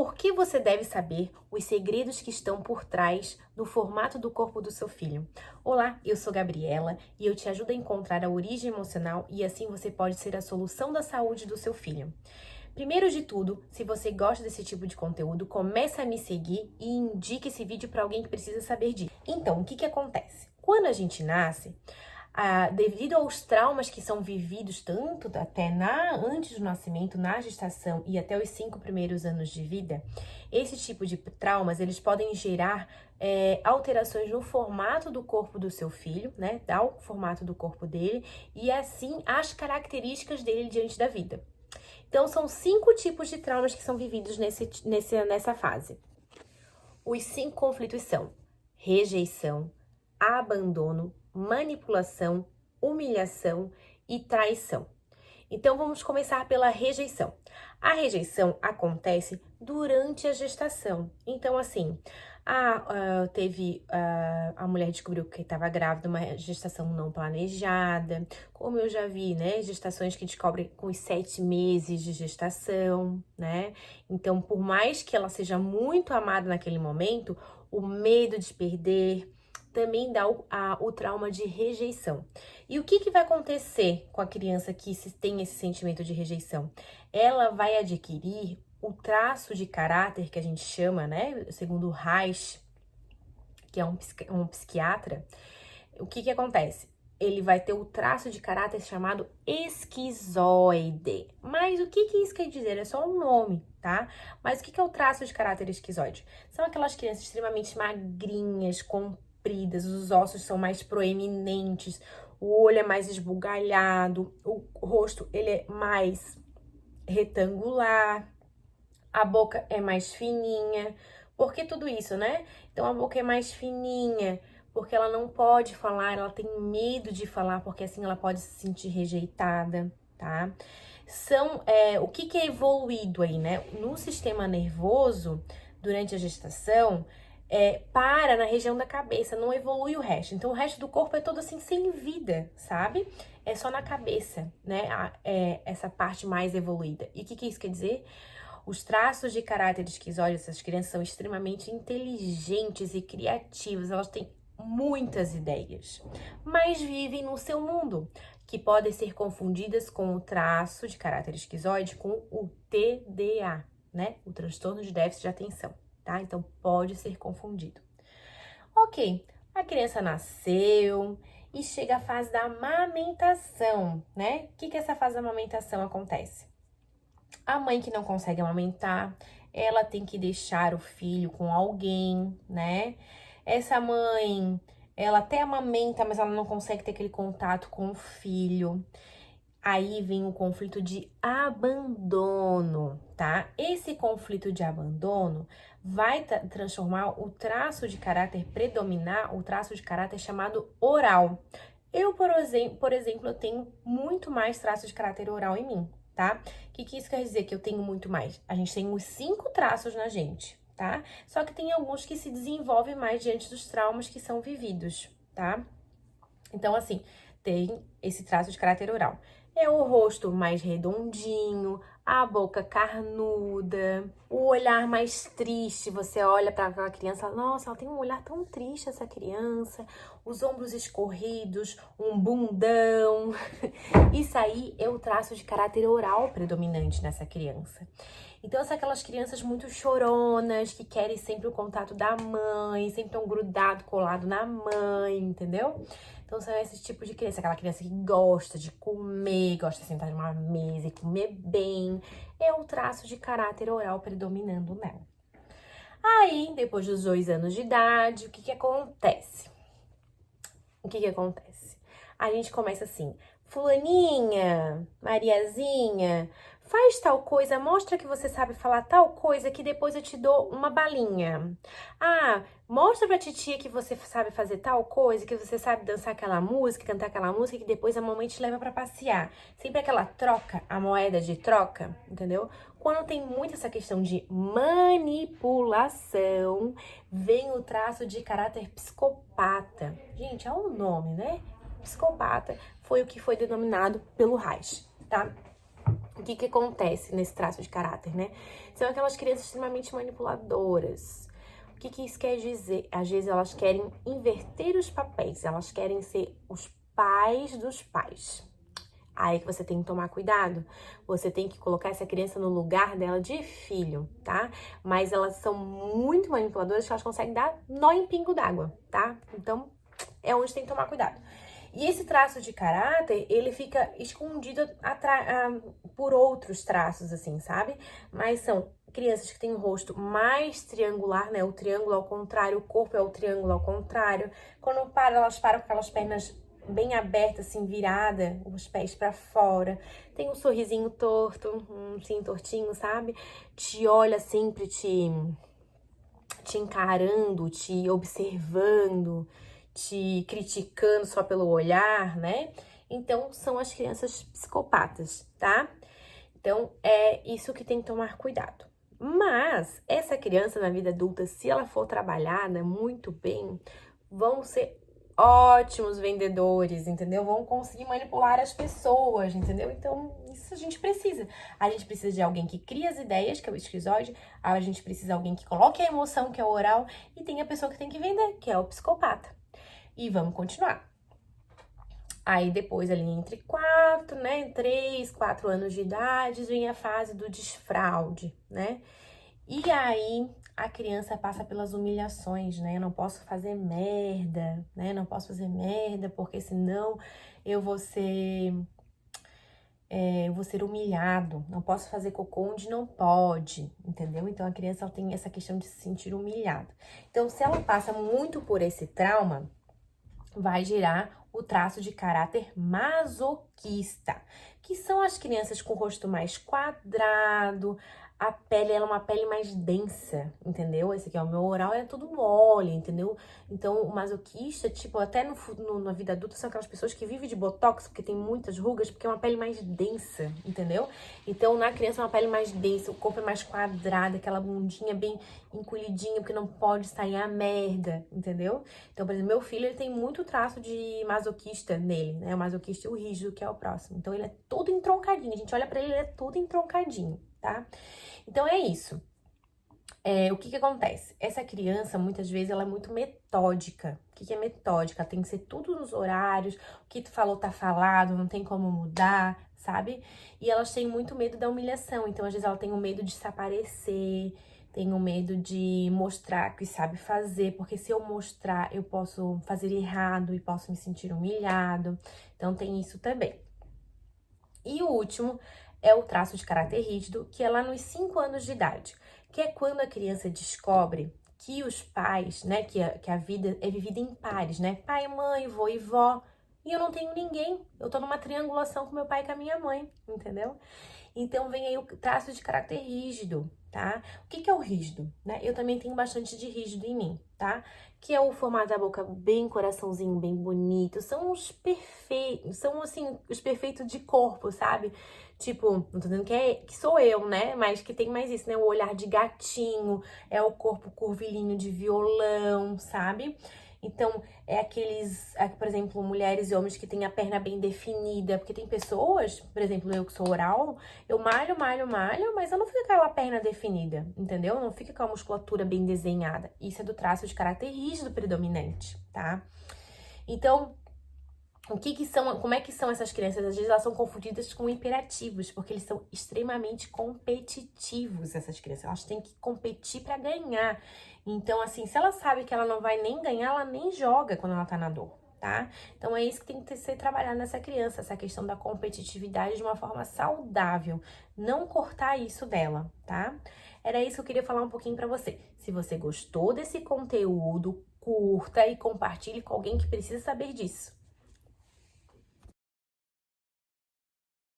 Por que você deve saber os segredos que estão por trás do formato do corpo do seu filho? Olá, eu sou Gabriela e eu te ajudo a encontrar a origem emocional e assim você pode ser a solução da saúde do seu filho. Primeiro de tudo, se você gosta desse tipo de conteúdo, comece a me seguir e indique esse vídeo para alguém que precisa saber disso. Então, o que acontece? Quando a gente nasce, devido aos traumas que são vividos tanto até antes do nascimento, na gestação e até os 5 primeiros anos de vida, esse tipo de traumas, eles podem gerar alterações no formato do corpo do seu filho, né? Dar o formato do corpo dele e assim as características dele diante da vida. Então, são 5 tipos de traumas que são vividos nessa fase. Os 5 conflitos são rejeição, abandono, manipulação, humilhação e traição. Então, vamos começar pela rejeição. A rejeição acontece durante a gestação. Então, assim, a mulher descobriu que estava grávida, uma gestação não planejada, como eu já vi, né? Gestações que descobrem com os 7 meses de gestação, né? Então, por mais que ela seja muito amada naquele momento, o medo de perder também dá o trauma de rejeição. E o que vai acontecer com a criança que tem esse sentimento de rejeição? Ela vai adquirir o traço de caráter que a gente chama, né? Segundo Reich, que é um psiquiatra, o que acontece? Ele vai ter o traço de caráter chamado esquizoide. Mas o que isso quer dizer? É só um nome, tá? Mas o que é o traço de caráter esquizoide? São aquelas crianças extremamente magrinhas, compridas, os ossos são mais proeminentes, o olho é mais esbugalhado, o rosto ele é mais retangular, a boca é mais fininha. Por que tudo isso, né? Então a boca é mais fininha, porque ela não pode falar, ela tem medo de falar, porque assim ela pode se sentir rejeitada, tá? O que é evoluído aí, né? No sistema nervoso, durante a gestação, para na região da cabeça, não evolui o resto. Então, o resto do corpo é todo assim, sem vida, sabe? É só na cabeça, né? Essa parte mais evoluída. E o que isso quer dizer? Os traços de caráter esquizoide dessas crianças são extremamente inteligentes e criativas. Elas têm muitas ideias, mas vivem no seu mundo, que podem ser confundidas com o traço de caráter esquizoide com o TDA, né? O transtorno de déficit de atenção, tá? Então, pode ser confundido. Ok, a criança nasceu e chega a fase da amamentação, né? O que essa fase da amamentação acontece? A mãe que não consegue amamentar, ela tem que deixar o filho com alguém, né? Essa mãe, ela até amamenta, mas ela não consegue ter aquele contato com o filho. Aí vem o conflito de abandono, tá? Esse conflito de abandono vai transformar o traço de caráter predominar, o traço de caráter chamado oral. Eu, por exemplo, eu tenho muito mais traços de caráter oral em mim, tá? O que isso quer dizer que eu tenho muito mais? A gente tem os 5 traços na gente, tá? Só que tem alguns que se desenvolvem mais diante dos traumas que são vividos, tá? Então, assim, tem esse traço de caráter oral. É o rosto mais redondinho, a boca carnuda, o olhar mais triste. Você olha para aquela criança, nossa, ela tem um olhar tão triste, essa criança. Os ombros escorridos, um bundão. Isso aí é o traço de caráter oral predominante nessa criança. Então, são aquelas crianças muito choronas, que querem sempre o contato da mãe, sempre estão grudado, colado na mãe, entendeu? Então, são esse tipo de criança, aquela criança que gosta de comer, gosta de sentar numa mesa e comer bem. É o traço de caráter oral predominando nela. Aí, depois dos 2 anos de idade, o que acontece? A gente começa assim, fulaninha, Mariazinha, faz tal coisa, mostra que você sabe falar tal coisa que depois eu te dou uma balinha. Mostra pra titia que você sabe fazer tal coisa, que você sabe dançar aquela música, cantar aquela música, que depois a mamãe te leva pra passear. Sempre aquela troca, a moeda de troca, entendeu? Quando tem muito essa questão de manipulação, vem o traço de caráter psicopata. Gente, é um nome, né? Psicopata foi o que foi denominado pelo Reich, tá? O que que acontece nesse traço de caráter, né? São aquelas crianças extremamente manipuladoras. O que que isso quer dizer? Às vezes elas querem inverter os papéis, elas querem ser os pais dos pais. Aí que você tem que tomar cuidado, você tem que colocar essa criança no lugar dela de filho, tá? Mas elas são muito manipuladoras que elas conseguem dar nó em pingo d'água, tá? Então, é onde tem que tomar cuidado. E esse traço de caráter, ele fica escondido por outros traços, assim, sabe? Mas são crianças que têm o rosto mais triangular, né? O triângulo ao contrário, o corpo é o triângulo ao contrário. Quando param, elas param com aquelas pernas bem aberta, assim, virada, os pés pra fora. Tem um sorrisinho torto, assim, tortinho, sabe? Te olha sempre te encarando, te observando, te criticando só pelo olhar, né? Então, são as crianças psicopatas, tá? Então, é isso que tem que tomar cuidado. Mas, essa criança na vida adulta, se ela for trabalhada muito bem, vão ser ótimos vendedores, entendeu? Vão conseguir manipular as pessoas, entendeu? Então, isso a gente precisa. A gente precisa de alguém que cria as ideias, que é o esquizoide, a gente precisa de alguém que coloque a emoção, que é o oral, e tem a pessoa que tem que vender, que é o psicopata. E vamos continuar. Aí depois ali entre 3, 4 anos de idade, vem a fase do desfraude, né? E aí a criança passa pelas humilhações, né? Eu não posso fazer merda, né? Não posso fazer merda, porque senão eu vou ser humilhado. Não posso fazer cocô onde não pode, entendeu? Então a criança ela tem essa questão de se sentir humilhada. Então, se ela passa muito por esse trauma, vai gerar o traço de caráter masoquista, que são as crianças com o rosto mais quadrado, a pele ela é uma pele mais densa, entendeu? Esse aqui é o meu oral, é tudo mole, entendeu? Então, o masoquista, tipo, até na vida adulta, são aquelas pessoas que vivem de botox, porque tem muitas rugas, porque é uma pele mais densa, entendeu? Então, na criança é uma pele mais densa, o corpo é mais quadrado, aquela bundinha bem encolhidinha, porque não pode sair a merda, entendeu? Então, por exemplo, meu filho, ele tem muito traço de masoquista nele, né? O masoquista e o rígido, que é o próximo. Então, ele é todo entroncadinho. A gente olha pra ele, ele é todo entroncadinho, tá? Então, é isso. O que que acontece? Essa criança, muitas vezes, ela é muito metódica. O que que é metódica? Tem que ser tudo nos horários, o que tu falou tá falado, não tem como mudar, sabe? E elas têm muito medo da humilhação. Então, às vezes, ela tem o medo de se aparecer, tenho medo de mostrar que sabe fazer, porque se eu mostrar, eu posso fazer errado e posso me sentir humilhado. Então, tem isso também. E o último é o traço de caráter rígido, que é lá nos 5 anos de idade, que é quando a criança descobre que os pais, né, que a vida é vivida em pares, né? Pai, mãe, vô e vó. E eu não tenho ninguém. Eu tô numa triangulação com meu pai e com a minha mãe, entendeu? Então, vem aí o traço de caráter rígido, tá? O que que é o rígido, né? Eu também tenho bastante de rígido em mim, tá? Que é o formato da boca bem coraçãozinho, bem bonito. São os perfeitos, são, assim, os perfeitos de corpo, sabe? Tipo, não tô dizendo que sou eu, né? Mas que tem mais isso, né? O olhar de gatinho, é o corpo curvilíneo de violão, sabe? Então, é aqueles, por exemplo, mulheres e homens que têm a perna bem definida, porque tem pessoas, por exemplo, eu que sou oral, eu malho, mas eu não fico com aquela perna definida, entendeu? Não fica com a musculatura bem desenhada. Isso é do traço de caráter rígido predominante, tá? Então, como é que são essas crianças? Às vezes elas são confundidas com imperativos, porque eles são extremamente competitivos, essas crianças. Elas têm que competir para ganhar. Então, assim, se ela sabe que ela não vai nem ganhar, ela nem joga quando ela tá na dor, tá? Então, é isso que tem que ser trabalhado nessa criança, essa questão da competitividade de uma forma saudável. Não cortar isso dela, tá? Era isso que eu queria falar um pouquinho pra você. Se você gostou desse conteúdo, curta e compartilhe com alguém que precisa saber disso.